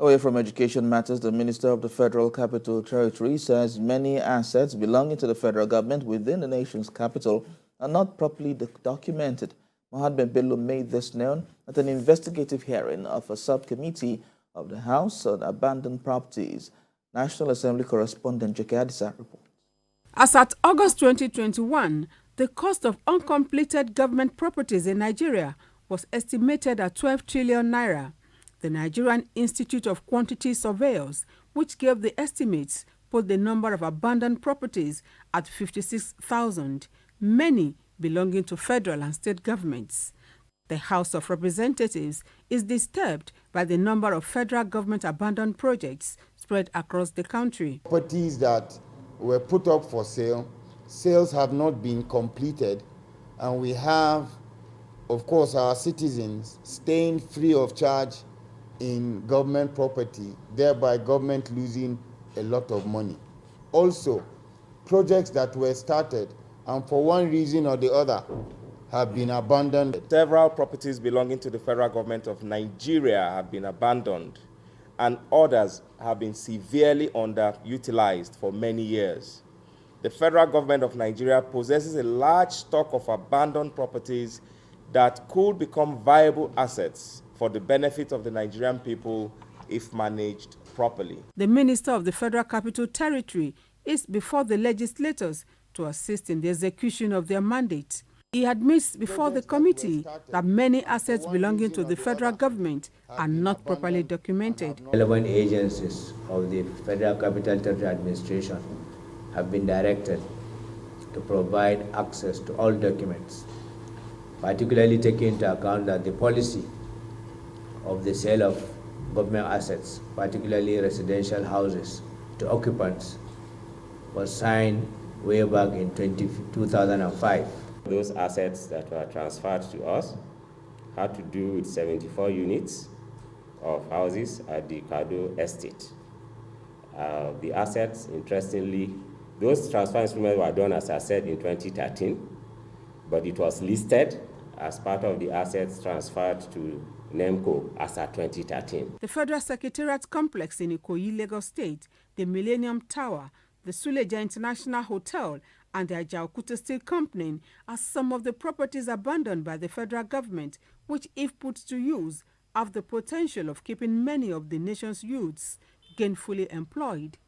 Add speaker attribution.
Speaker 1: Away from education matters, the Minister of the Federal Capital Territory says many assets belonging to the federal government within the nation's capital are not properly documented. Mohammed Bello made this known at an investigative hearing of a subcommittee of the House on Abandoned Properties. National Assembly correspondent Jeke Adisa reports.
Speaker 2: As at August 2021, the cost of uncompleted government properties in Nigeria was estimated at 12 trillion naira. The Nigerian Institute of Quantity Surveyors, which gave the estimates, put the number of abandoned properties at 56,000, many belonging to federal and state governments. The House of Representatives is disturbed by the number of federal government abandoned projects spread across the country.
Speaker 3: Properties that were put up for sale, sales have not been completed, and we have, of course, our citizens staying free of charge in government property, thereby government losing a lot of money. Also, projects that were started and for one reason or the other have been abandoned.
Speaker 4: Several properties belonging to the federal government of Nigeria have been abandoned, and others have been severely underutilized for many years. The federal government of Nigeria possesses a large stock of abandoned properties that could become viable assets for the benefit of the Nigerian people if managed properly.
Speaker 2: The Minister of the Federal Capital Territory is before the legislators to assist in the execution of their mandate. He admits before the committee that many assets belonging to the federal government are not properly documented.
Speaker 5: Relevant agencies of the Federal Capital Territory Administration have been directed to provide access to all documents, particularly taking into account that the policy of the sale of government assets, particularly residential houses, to occupants was signed way back in 2005.
Speaker 6: Those assets that were transferred to us had to do with 74 units of houses at the Kado estate. The assets, interestingly, those transfer instruments were done, as I said, in 2013, but it was listed as part of the assets transferred to NEMCO as at 2013.
Speaker 2: The Federal Secretariat Complex in Ikoyi, Lagos State, the Millennium Tower, the Suleja International Hotel, and the Ajaokuta Steel Company are some of the properties abandoned by the federal government, which, if put to use, have the potential of keeping many of the nation's youths gainfully employed.